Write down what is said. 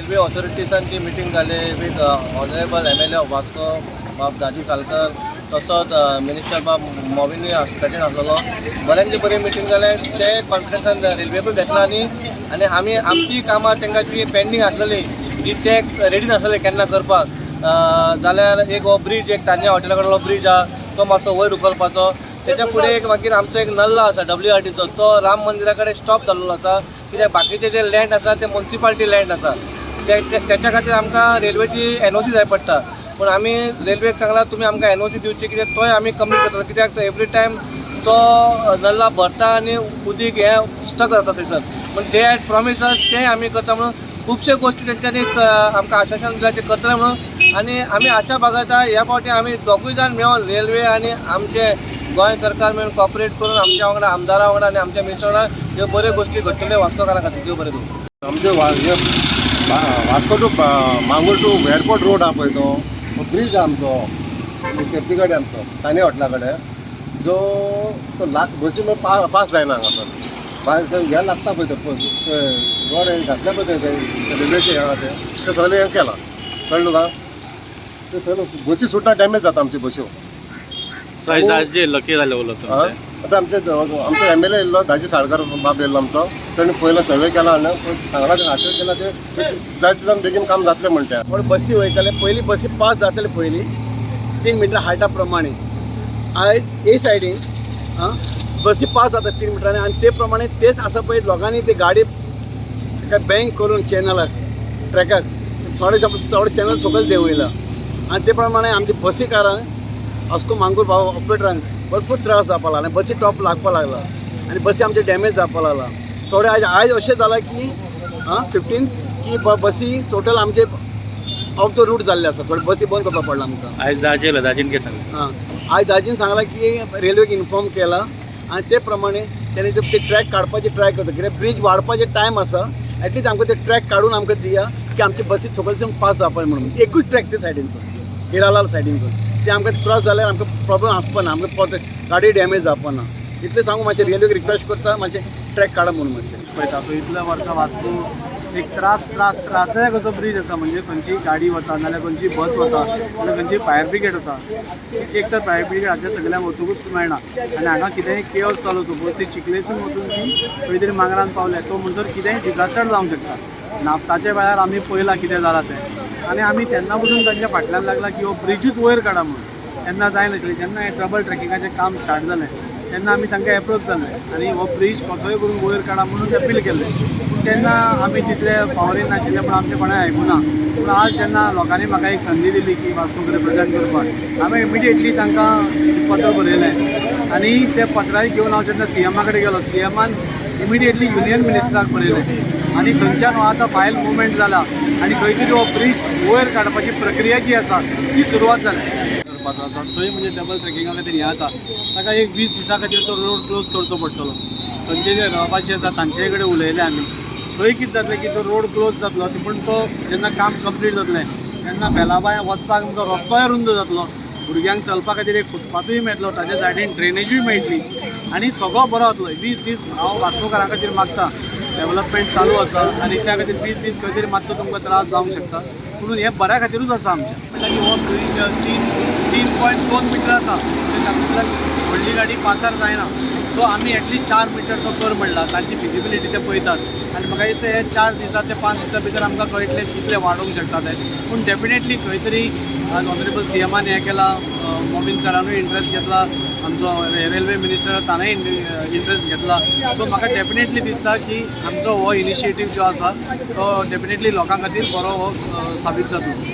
Railway ऑथॉरिटीजांची meeting जाली with honourable MLA of Vasco बाब दाजी सालकर, तसोच मिनिस्टर बाब मोविनी प्रेसिडेंट आसलो. बऱ्यांची बरी मिटींग जाले. ते कॉन्फरन्सान रेल्वेकूय घेतला आनी आमी आमची कामां तांकां जी पेंडींग आसलेली ती ते रेडी नासलेले केन्ना करपाक. जाल्यार एक हो ब्रीज, एक तान्या हॉटेला कडलो ब्रीज आहा तो मातसो वयर उखलपाचो. तेच्या फुडें एक मागीर आमचो एक नल्ला आसा WRTचो, तो राम मंदिरा कडेन स्टॉप जाल्लो आसा. कित्याक बाकीचे जे लँड आसा ते म्युनिसिपालिटी लँड आसा, त्याच्या खातीर आमकां रेल्वेची NOC जाय पडटा. पूण आमी रेल्वेक सांगला तुमी आमकां NOC दिवची, कित्याक तोय आमी कंप्लीट करतलो. कित्याक एवरी टायम तो नल्ला भरता आनी उदीक हें स्टक जाता थंयसर. पूण ते हॅड प्रॉमीस तें आमी करता म्हणून खुबशे गोश्टी तेंच्यांनी आमकां आश्वासन दिलां ते करतले म्हणून. आनी आमी आशा बाळगता ह्या फावटी आमी दोगूय जाण मेळोन रेल्वे आनी आमचे गोंय सरकार मेळून कॉपरेट करून आमच्या वांगडा आमदारा वांगडा आनी आमच्या मिनिस्टरा वांगडा ह्यो बऱ्यो गोश्टी घडटल्यो वास्कोकारां खातीर. देव बरें करूं. आमचे Vasco to Mangoor to airport road आहा पळय तो ब्रीज आहा आमचो केप्टी कडेन आमचो तान्या हॉटेला कडेन, जो तो बसी पास जायना हांगासर. भायर हें लागता पळय ते रोड घातल्या पळय ते रेल्वेचे हांगा ते सगळें हें केलां. कळ्ळें तुका? ते सगळें बसी सुद्दां डॅमेज जाता आमच्यो बस्यो. लकी जाले उलयता आतां आमचो MLA येयल्लो दाजी साळकर बाब येयल्लो आमचो. ताणें पयलो सर्वे केला आनी सांगला ते आश्वास केला ते जाय तितल्यान बेगीन काम जातलें म्हणटा. पण बसी वयताले पयलीं बसी पास जाताले पयलीं 3 मिटर हायटा प्रमाणे. आयज हे सायडीन बसी पास जाता 3 मिटरांनी आनी ते प्रमाणे तेच आसा पळय लोकांनी ते गाडी बँक करून चॅनलाक ट्रॅकाक थोडे चॅनल सकयल देंवयला. आनी ते प्रमाणे आमच्या बसीकारांक वास्को मांगूर भाव ऑपरेटरांक भरपूर त्रास जावपा लागला. बसी टॉप लागपा लागला आनी बसी आमचे डॅमेज जावपा लागला. थोडे आयज अशें जाला की 15 की बसी टोटल आमचे ऑफ द रूट जाल्ले आसा. थोडे बसी बंद करपाक पडला आमकां. आयज दाजीन कितें सांगलें? आयज दाजीन सांगला की रेल्वेक इन्फॉर्म केला आनी ते प्रमाणे तेणी ते ट्रॅक काडपाची ट्राय करता. कित्याक ब्रीज वाडपाचे टायम आसा, एटलीस्ट आमकां ते ट्रॅक काडून आमकां दिया की आमची बसी सकयलच्यान पास जावपाक म्हणून. एकूच ट्रॅक ते सायडीनचो हिरालाल सायडीनचो ते आमकां क्रॉस जाल्यार आमकां प्रॉब्लम आसपा ना, आमकां गाडी डॅमेज जावपा ना. इतलें सांगू मातशें रेल्वेक रिक्वेस्ट करता मातशें ट्रॅक काडा म्हणून. मातशें पळयता तो इतल्या वर्सां वास्को एक त्रासदायक असो ब्रीज आसा. म्हणजे खंयची गाडी वता नाल्यार खंयची बस वता नाल्यार खंयची फायर ब्रिगेड वता. एक तर फायर ब्रिगेडाच्या सगळ्यांक वचूंकूच मेळना आनी हांगा कितेंय केओस चालू सपोज ती चिकलेसून वचून ती खंय तरी मांगरान पावले तो म्हणसर कितेंय डिजास्टर जावंक शकता. नाफ्ताच्या वेळार आमी पळयलां कितें जालां तें आनी आमी तेन्ना पसून तांच्या फाटल्यान लागला की हो ब्रिजूच वयर काडा म्हणून. तेन्ना जायनाशिल्लें. जेन्ना हें ट्रबल ट्रॅकिंगाचें काम स्टार्ट जालें तेन्ना आमी तांकां एप्रोच जालें आनी हो ब्रीज कसोय करून वयर काडा म्हणून अपील केल्लें. पूण तेन्ना आमी तितले पावरीन नाशिल्ले पूण आमचें कोणें आयकुना. पूण आज जेन्ना लोकांनी म्हाका एक संदी दिली की वास्कोक रिप्रेझेंट करपाक, हांवें इमिडिएटली तांकां पत्र बरयलें आनी ते पत्राय घेवन हांव जेन्ना CMA कडेन गेलो, CMAन इमिडिएटली युनियन मिनिस्टराक बरयलें आनी थंयच्यान हो आतां फायल मुवमेंट जाला आनी खंय तरी हो ब्रीज वयर काडपाची प्रक्रिया जी आसा ती सुरवात जाल्या. थंय म्हणजे डबल ट्रॅकिंगा खातीर हें जाता ताका एक 20 दिसां खातीर तो रोड क्लोज करचो पडटलो. थंयचे जे रहिवासी आसा तांचे कडेन उलयले आमी. थंय कितें जातलें की तो रोड क्लोज जातलो पूण तो जेन्ना काम कंप्लीट जातलें तेन्ना बेलाबाय वचपाक आमकां रस्तोय रुंद जातलो. भुरग्यांक चलपा खातीर एक फुटपाथूय मेळटलो, ताच्या सायडीन ड्रेनेजूय मेळटली आनी सगळो बरो जातलो. 20 दीस हांव वास्कोकारां खातीर मागता. डेवलपमेंट चालू आसा आनी त्या खातीर 20 दीस खंय तरी मातसो तुमकां त्रास जावंक शकता म्हणून हें बऱ्या खातीरूच आसा आमच्या. म्हणल्यार हो ब्रीज 3.2 मिटर आसा तातूंतल्यान व्हडली गाडी पासार जायना. सो आमी एटलीस्ट 4 मिटर तो कर म्हणला. तांची फिजिबिलिटी ते पळयतात आनी म्हाका दिसता हे 4 दिसां ते 5 दिसां भितर आमकां कळटलें कितले वाडोवंक शकता ते. पूण डेफिनेटली खंय तरी आज ऑनरेबल CMAन हें केलां, मोविन सरानूय इंट्रस्ट घेतला, आमचो रेल्वे मिनिस्टर ताणेंय इंट्रस्ट घेतला. सो म्हाका डेफिनेटली दिसता की आमचो हो इनिशिएटीव जो आसा तो डेफिनेटली लोकां खातीर बरो हो साबीत जातलो.